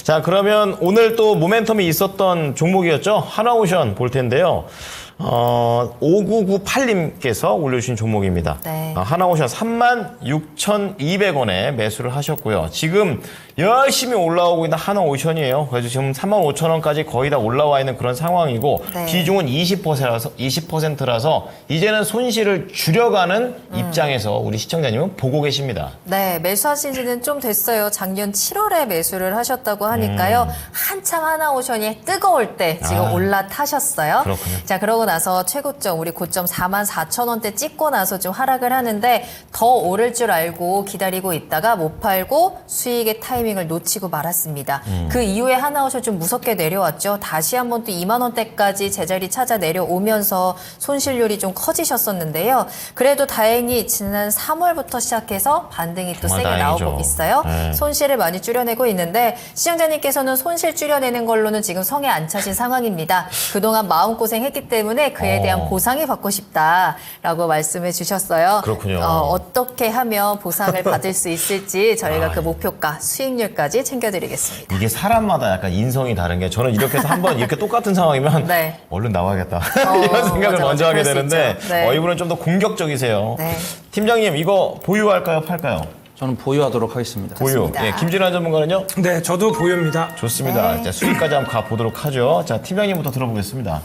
자, 그러면 오늘 또 모멘텀이 있었던 종목이었죠. 하나오션 볼 텐데요. 5998님께서 올려주신 종목입니다. 네. 하나오션 36,200원에 매수를 하셨고요. 지금 열심히 올라오고 있는 하나오션이에요. 그래서 지금 35,000원까지 거의 다 올라와 있는 그런 상황이고 네. 비중은 20%라서 이제는 손실을 줄여가는 입장에서 우리 시청자님은 보고 계십니다. 네, 매수하신 지는 좀 됐어요. 작년 7월에 매수를 하셨다고 하니까요. 한참 하나오션이 뜨거울 때 지금 올라타셨어요. 그렇군요. 자, 그러고 나서 최고점, 우리 고점 44,000원대 찍고 나서 좀 하락을 하는데 더 오를 줄 알고 기다리고 있다가 못 팔고 수익의 타이밍을 놓치고 말았습니다. 그 이후에 하나오션 좀 무섭게 내려왔죠. 다시 한번 또 2만 원대까지 제자리 찾아 내려오면서 손실률이 좀 커지셨었는데요. 그래도 다행히 지난 3월부터 시작해서 반등이 또 세게 다행이죠. 나오고 있어요. 네. 손실을 많이 줄여내고 있는데 시청자님께서는 손실 줄여내는 걸로는 지금 성에 안 차신 상황입니다. 그동안 마음고생했기 때문에 그에 대한 보상이 받고 싶다라고 말씀해 주셨어요. 그렇군요. 어떻게 하면 보상을 받을 수 있을지 저희가 그 목표가 수익률까지 챙겨드리겠습니다. 이게 사람마다 약간 인성이 다른 게 저는 이렇게 해서 한번 이렇게 똑같은 상황이면 네. 얼른 나와야겠다 이런 생각을 맞아, 먼저 하게 그럴 수 되는데 있죠. 네. 이분은 좀 더 공격적이세요. 네. 팀장님 이거 보유할까요 팔까요? 저는 보유하도록 하겠습니다. 보유. 좋습니다. 예, 김진환 전문가는요? 네, 저도 보유입니다. 좋습니다. 네. 자, 수익까지 한번 가보도록 하죠. 자, 팀장님부터 들어보겠습니다.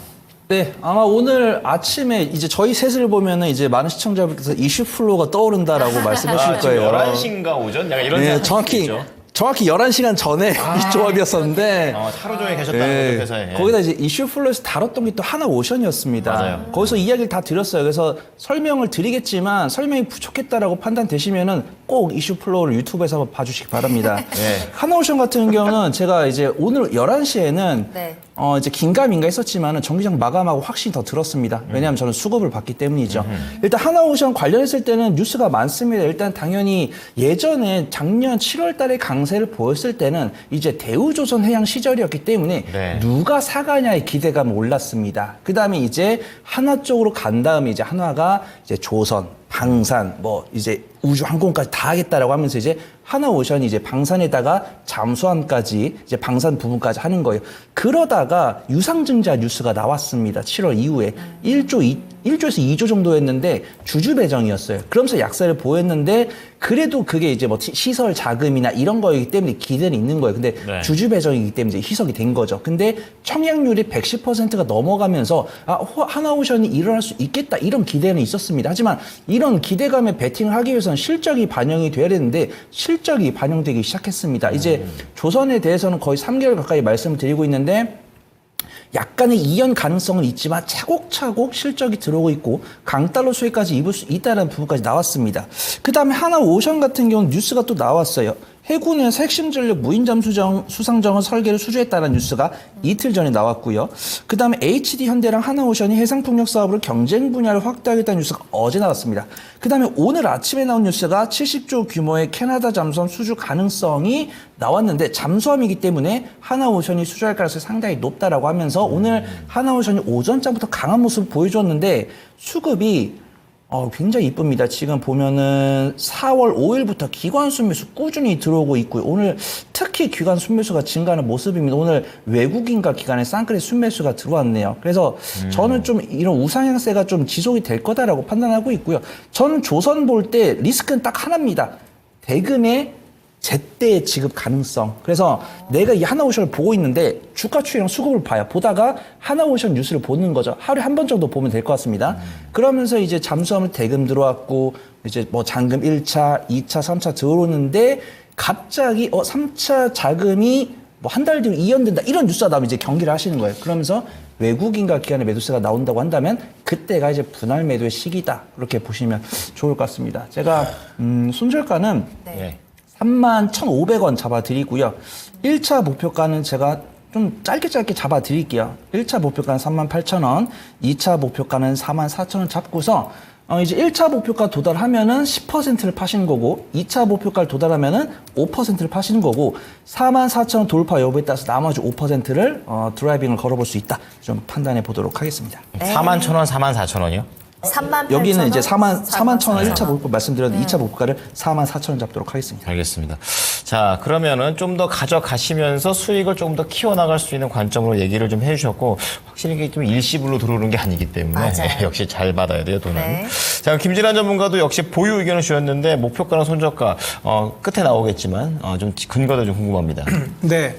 네, 아마 오늘 아침에 이제 저희 셋을 보면은 이제 많은 시청자분께서 이슈 플로우가 떠오른다라고 말씀해 주실 지금 거예요. 11시인가 오전? 약간 이런 네, 생각이 있죠. 정확히 11시간 전에 이 조합이었었는데 하루 종일 계셨다는 거죠, 회사에. 예. 거기다 이제 이슈 플로우에서 다뤘던 게 또 하나오션이었습니다. 맞아요. 거기서 이야기를 다 드렸어요. 그래서 설명을 드리겠지만 설명이 부족했다라고 판단되시면은 꼭 이슈 플로우를 유튜브에서 한번 봐주시기 바랍니다. 네. 하나오션 같은 경우는 제가 이제 오늘 11시에는 네. 이제 긴가민가 했었지만은 정기장 마감하고 확신이 더 들었습니다. 왜냐하면 저는 수급을 받기 때문이죠. 일단 하나오션 관련했을 때는 뉴스가 많습니다. 일단 당연히 예전에 작년 7월 달에 강세를 보였을 때는 이제 대우조선해양 시절이었기 때문에 네. 누가 사가냐의 기대감이 올랐습니다. 그 다음에 이제 한화 쪽으로 간 다음에 이제 한화가 이제 조선, 방산, 뭐 이제 우주 항공까지 다 하겠다라고 하면서 이제 하나오션이 이제 방산에다가 잠수함까지 이제 방산 부분까지 하는 거예요. 그러다가 유상증자 뉴스가 나왔습니다. 7월 이후에 1조에서 2조 정도였는데 주주 배정이었어요. 그러면서 약세를 보였는데 그래도 그게 이제 뭐 시설 자금이나 이런 거이기 때문에 기대는 있는 거예요. 근데 네. 주주 배정이기 때문에 이제 희석이 된 거죠. 근데 청약률이 110%가 넘어가면서 하나오션이 일어날 수 있겠다 이런 기대는 있었습니다. 하지만 이런 기대감에 베팅을 하기 위해서는 실적이 반영이 돼야 되는데 실적이 반영되기 시작했습니다. 이제 조선에 대해서는 거의 3개월 가까이 말씀을 드리고 있는데 약간의 이연 가능성은 있지만 차곡차곡 실적이 들어오고 있고 강달러 수혜까지 입을 수 있다는 부분까지 나왔습니다. 그 다음에 하나오션 같은 경우는 뉴스가 또 나왔어요. 해군에서 핵심 전력 무인잠 수상정을 설계를 수주했다는 뉴스가 이틀 전에 나왔고요. 그 다음에 HD 현대랑 하나오션이 해상풍력 사업으로 경쟁 분야를 확대하겠다는 뉴스가 어제 나왔습니다. 그 다음에 오늘 아침에 나온 뉴스가 70조 규모의 캐나다 잠수함 수주 가능성이 나왔는데 잠수함이기 때문에 하나오션이 수주할 가능성이 상당히 높다라고 하면서 오늘 하나오션이 오전장부터 강한 모습을 보여줬는데 수급이 굉장히 이쁩니다. 지금 보면은 4월 5일부터 기관 순매수 꾸준히 들어오고 있고요. 오늘 특히 기관 순매수가 증가하는 모습입니다. 오늘 외국인과 기관의 쌍끌이 순매수가 들어왔네요. 그래서 저는 좀 이런 우상향세가 좀 지속이 될 거다라고 판단하고 있고요. 저는 조선 볼 때 리스크는 딱 하나입니다. 대금의 제때 지급 가능성. 그래서 내가 이 하나오션을 보고 있는데 주가 추이랑 수급을 봐요. 보다가 하나오션 뉴스를 보는 거죠. 하루에 한 번 정도 보면 될 것 같습니다. 그러면서 이제 잠수함을 대금 들어왔고 이제 뭐 잔금 1차, 2차, 3차 들어오는데 갑자기 3차 자금이 뭐 한 달 뒤로 이연된다 이런 뉴스가 나오면 이제 경기를 하시는 거예요. 그러면서 외국인과 기관의 매도세가 나온다고 한다면 그때가 이제 분할 매도의 시기다. 그렇게 보시면 좋을 것 같습니다. 제가 손절가는 네. 31,500원 잡아드리고요. 1차 목표가는 제가 좀 짧게 잡아드릴게요. 1차 목표가는 38,000원, 2차 목표가는 44,000원 잡고서 이제 1차 목표가 도달하면은 10%를 파시는 거고 2차 목표가를 도달하면은 5%를 파시는 거고 44,000원 돌파 여부에 따라서 나머지 5%를 드라이빙을 걸어볼 수 있다. 좀 판단해 보도록 하겠습니다. 41,000원, 44,000원이요? 38,000원? 여기는 이제 41,000원 1차41,000원. 목표 말씀드렸는데 2차 목표가를 44,000원 잡도록 하겠습니다. 알겠습니다. 자, 자, 그러면은 좀 더 가져가시면서 수익을 조금 더 키워나갈 수 있는 관점으로 얘기를 좀 해주셨고, 확실히 이게 좀 일시불로 들어오는 게 아니기 때문에 맞아요. 역시 잘 받아야 돼요, 돈은. 네. 자, 김진환 전문가도 역시 보유 의견을 주셨는데, 목표가랑 손절가, 끝에 나오겠지만, 좀 근거도 좀 궁금합니다. 네.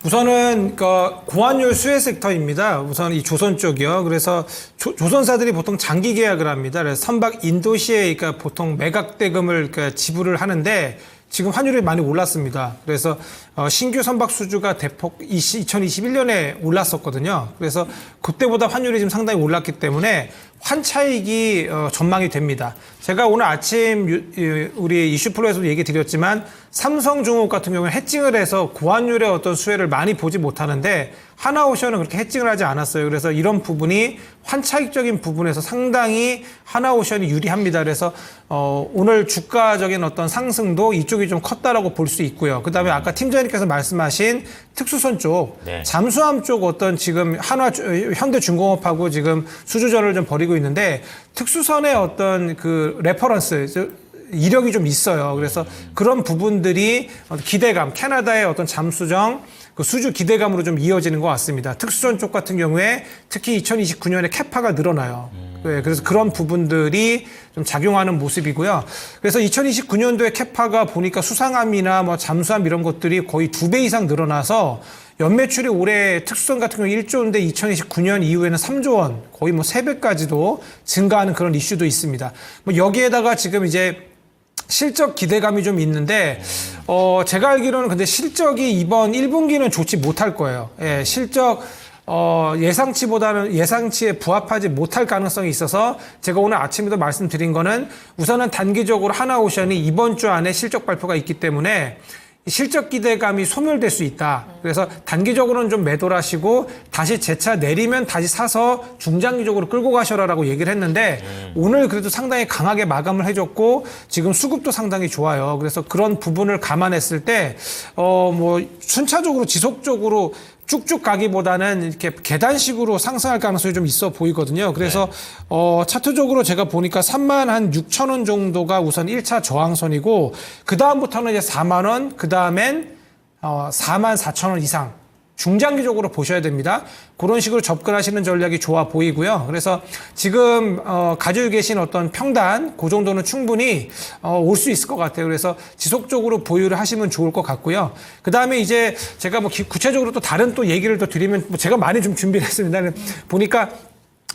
우선은 고환율 수혜 섹터입니다. 우선 이 조선 쪽이요. 그래서 조선사들이 보통 장기 계약을 합니다. 그래서 선박 인도시에 보통 매각 대금을 지불을 하는데 지금 환율이 많이 올랐습니다. 그래서 신규 선박 수주가 대폭 2021년에 올랐었거든요. 그래서 그때보다 환율이 지금 상당히 올랐기 때문에 환차익이 전망이 됩니다. 제가 오늘 아침 우리 이슈 프로에서도 얘기 드렸지만 삼성중업 같은 경우는 해칭을 해서 고환율의 어떤 수혜를 많이 보지 못하는데 하나오션은 그렇게 해칭을 하지 않았어요. 그래서 이런 부분이 환차익적인 부분에서 상당히 하나오션이 유리합니다. 그래서 오늘 주가적인 어떤 상승도 이쪽이 좀 컸다라고 볼 수 있고요. 그다음에 아까 팀장님께서 말씀하신 특수선 쪽, 네. 잠수함 쪽 어떤 지금 현대중공업하고 지금 수주전을 좀 벌이고 있는데 특수선의 어떤 그 레퍼런스 이력이 좀 있어요. 그래서 그런 부분들이 기대감, 캐나다의 어떤 잠수정 그 수주 기대감으로 좀 이어지는 것 같습니다. 특수선 쪽 같은 경우에 특히 2029년에 캐파가 늘어나요. 네, 그래서 그런 부분들이 좀 작용하는 모습이고요. 그래서 2029년도에 캐파가 보니까 수상함이나 뭐 잠수함 이런 것들이 거의 2배 이상 늘어나서 연매출이 올해 특수선 같은 경우 1조인데 2029년 이후에는 3조 원, 거의 뭐 3배까지도 증가하는 그런 이슈도 있습니다. 뭐 여기에다가 지금 이제 실적 기대감이 좀 있는데, 제가 알기로는 근데 실적이 이번 1분기는 좋지 못할 거예요. 예, 실적, 예상치에 부합하지 못할 가능성이 있어서 제가 오늘 아침에도 말씀드린 거는 우선은 단기적으로 하나오션이 이번 주 안에 실적 발표가 있기 때문에 실적 기대감이 소멸될 수 있다. 그래서 단기적으로는 좀 매도를 하시고 다시 재차 내리면 다시 사서 중장기적으로 끌고 가셔라라고 얘기를 했는데 오늘 그래도 상당히 강하게 마감을 해줬고 지금 수급도 상당히 좋아요. 그래서 그런 부분을 감안했을 때 뭐 순차적으로 지속적으로 쭉쭉 가기보다는 이렇게 계단식으로 상승할 가능성이 좀 있어 보이거든요. 그래서 차트적으로 제가 보니까 36,000원 정도가 우선 1차 저항선이고 그 다음부터는 이제 4만 원, 그 다음엔 44,000원 이상 중장기적으로 보셔야 됩니다. 그런 식으로 접근하시는 전략이 좋아 보이고요. 그래서 지금 가지고 계신 어떤 평단 그 정도는 충분히 올 수 있을 것 같아요. 그래서 지속적으로 보유를 하시면 좋을 것 같고요. 그 다음에 이제 제가 뭐 구체적으로 또 다른 또 얘기를 더 드리면 뭐 제가 많이 좀 준비를 했습니다. 보니까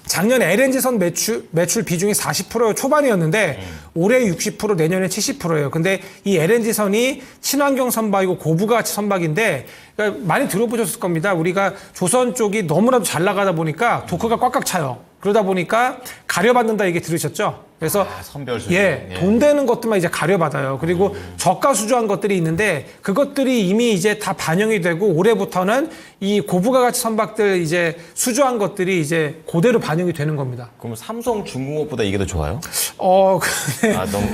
작년 LNG선 매출 비중이 40% 초반이었는데 올해 60% 내년에 70%예요. 근데 이 LNG선이 친환경 선박이고 고부가치 선박인데 그러니까 많이 들어보셨을 겁니다. 우리가 조선 쪽이 너무나도 잘 나가다 보니까 도크가 꽉꽉 차요. 그러다 보니까 가려받는다 얘기 들으셨죠? 그래서 선별수. 돈 되는 것들만 이제 가려받아요. 그리고 저가 수주한 것들이 있는데 그것들이 이미 이제 다 반영이 되고 올해부터는 이 고부가 가치 선박들 이제 수주한 것들이 이제 그대로 반영이 되는 겁니다. 그럼 삼성중공업보다 이게 더 좋아요?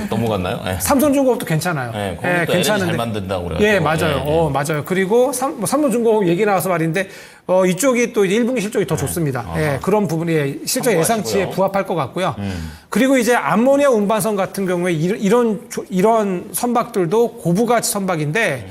넘어갔나요? 네. 삼성중공업도 괜찮아요. 네, 거기도 괜찮은데 잘 만든다고 그래요. 예, 맞아요. 맞아요. 그리고 삼성중공업 얘기 나와서 말인데 이쪽이 또 1분기 실적이 더 좋습니다. 예, 그런 부분이 실적 예상치에 부합할 것 같고요. 그리고 이제 암모니아 운반선 같은 경우에 이런 선박들도 고부가치 선박인데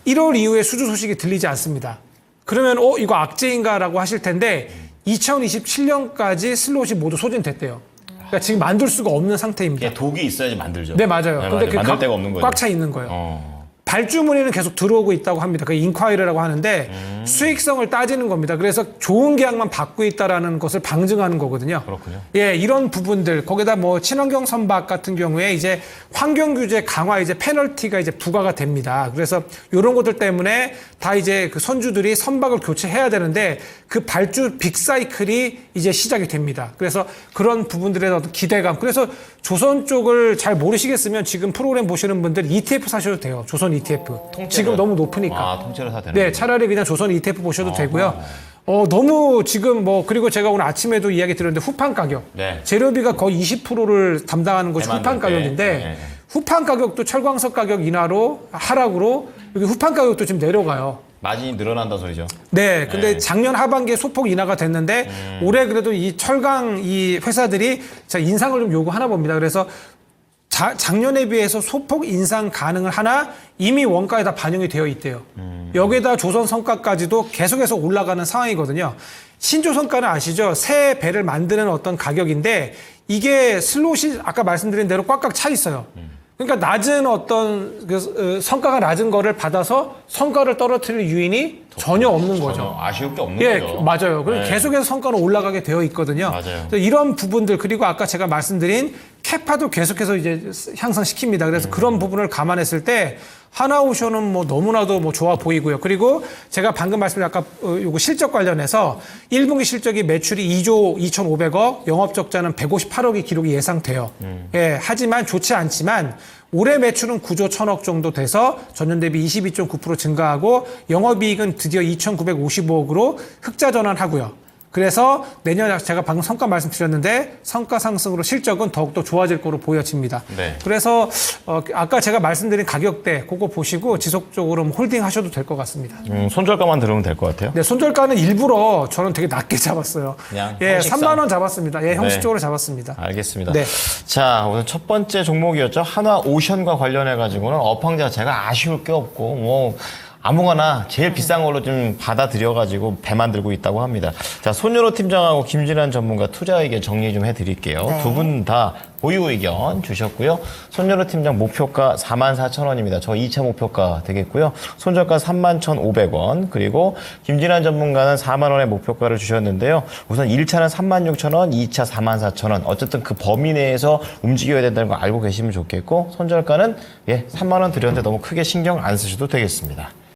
1월 이후에 수주 소식이 들리지 않습니다. 그러면 이거 악재인가라고 하실 텐데 2027년까지 슬롯이 모두 소진됐대요. 그러니까 지금 만들 수가 없는 상태입니다. 독이 있어야지 만들죠. 네, 맞아요. 네, 근데 만들 데가 없는 거예요. 꽉 차 있는 거예요. 발주 문의는 계속 들어오고 있다고 합니다. 그게 인콰이리라고 하는데 수익성을 따지는 겁니다. 그래서 좋은 계약만 받고 있다라는 것을 방증하는 거거든요. 그렇군요. 예, 이런 부분들 거기다 뭐 친환경 선박 같은 경우에 이제 환경 규제 강화 이제 페널티가 이제 부과가 됩니다. 그래서 이런 것들 때문에 다 이제 그 선주들이 선박을 교체해야 되는데 그 발주 빅사이클이 이제 시작이 됩니다. 그래서 그런 부분들에 대한 기대감. 그래서 조선 쪽을 잘 모르시겠으면 지금 프로그램 보시는 분들 ETF 사셔도 돼요. 조선 ETF. 지금 너무 높으니까. 통째로 사도 되는 네, 차라리 그냥 조선 ETF 보셔도 되고요. 너무 지금 그리고 제가 오늘 아침에도 이야기 드렸는데 후판 가격. 네. 재료비가 거의 20%를 담당하는 것이 대만들 후판 가격인데 네. 후판 가격도 철광석 가격 하락으로 여기 후판 가격도 지금 내려가요. 마진이 늘어난다 소리죠. 네, 근데 작년 하반기에 소폭 인하가 됐는데 올해 그래도 이 철강 이 회사들이 자 인상을 좀 요구하나 봅니다. 그래서 작년에 비해서 소폭 인상 가능을 하나 이미 원가에 다 반영이 되어 있대요. 여기에다 조선 성과까지도 계속해서 올라가는 상황이거든요. 신조선가는 아시죠? 새 배를 만드는 어떤 가격인데 이게 슬롯이 아까 말씀드린 대로 꽉꽉 차 있어요. 그러니까 낮은 어떤 성과가 낮은 거를 받아서 성과를 떨어뜨릴 요인이 전혀 없는 거죠. 아쉬울 게 없는 예, 거죠. 맞아요. 그리고 네. 계속해서 성과는 올라가게 되어 있거든요. 맞아요. 그래서 이런 부분들 그리고 아까 제가 말씀드린 캐파도 계속해서 이제 향상시킵니다. 그래서 그런 부분을 감안했을 때 하나오션은 뭐 너무나도 뭐 좋아 보이고요. 그리고 제가 방금 말씀드린 아까 요거 실적 관련해서 1분기 실적이 매출이 2조 2,500억, 영업 적자는 158억이 기록이 예상돼요. 예, 하지만 좋지 않지만 올해 매출은 9조 1,000억 정도 돼서 전년 대비 22.9% 증가하고 영업이익은 드디어 2,955억으로 흑자 전환하고요. 그래서 내년 제가 방금 성과 말씀드렸는데 성과 상승으로 실적은 더욱더 좋아질 거로 보여집니다. 네. 그래서 아까 제가 말씀드린 가격대 그거 보시고 지속적으로 홀딩 하셔도 될 것 같습니다. 손절가만 들으면 될 것 같아요. 네, 손절가는 일부러 저는 되게 낮게 잡았어요. 그냥 예, 형식상. 3만 원 잡았습니다. 예, 형식적으로 잡았습니다. 알겠습니다. 네. 자, 오늘 첫 번째 종목이었죠. 한화오션과 관련해가지고는 업황 자체가 아쉬울 게 없고, 뭐, 아무거나 제일 비싼 걸로 좀 받아들여가지고 배 만들고 있다고 합니다. 자, 손윤호 팀장하고 김진환 전문가 투자 의견 정리 좀 해드릴게요. 네. 두 분 다 보유 의견 주셨고요. 손윤호 팀장 목표가 44,000원입니다. 저 2차 목표가 되겠고요. 손절가 31,500원. 그리고 김진환 전문가는 4만 원의 목표가를 주셨는데요. 우선 1차는 36,000원, 2차 44,000원. 어쨌든 그 범위 내에서 움직여야 된다는 거 알고 계시면 좋겠고, 손절가는 3만 원 드렸는데 너무 크게 신경 안 쓰셔도 되겠습니다.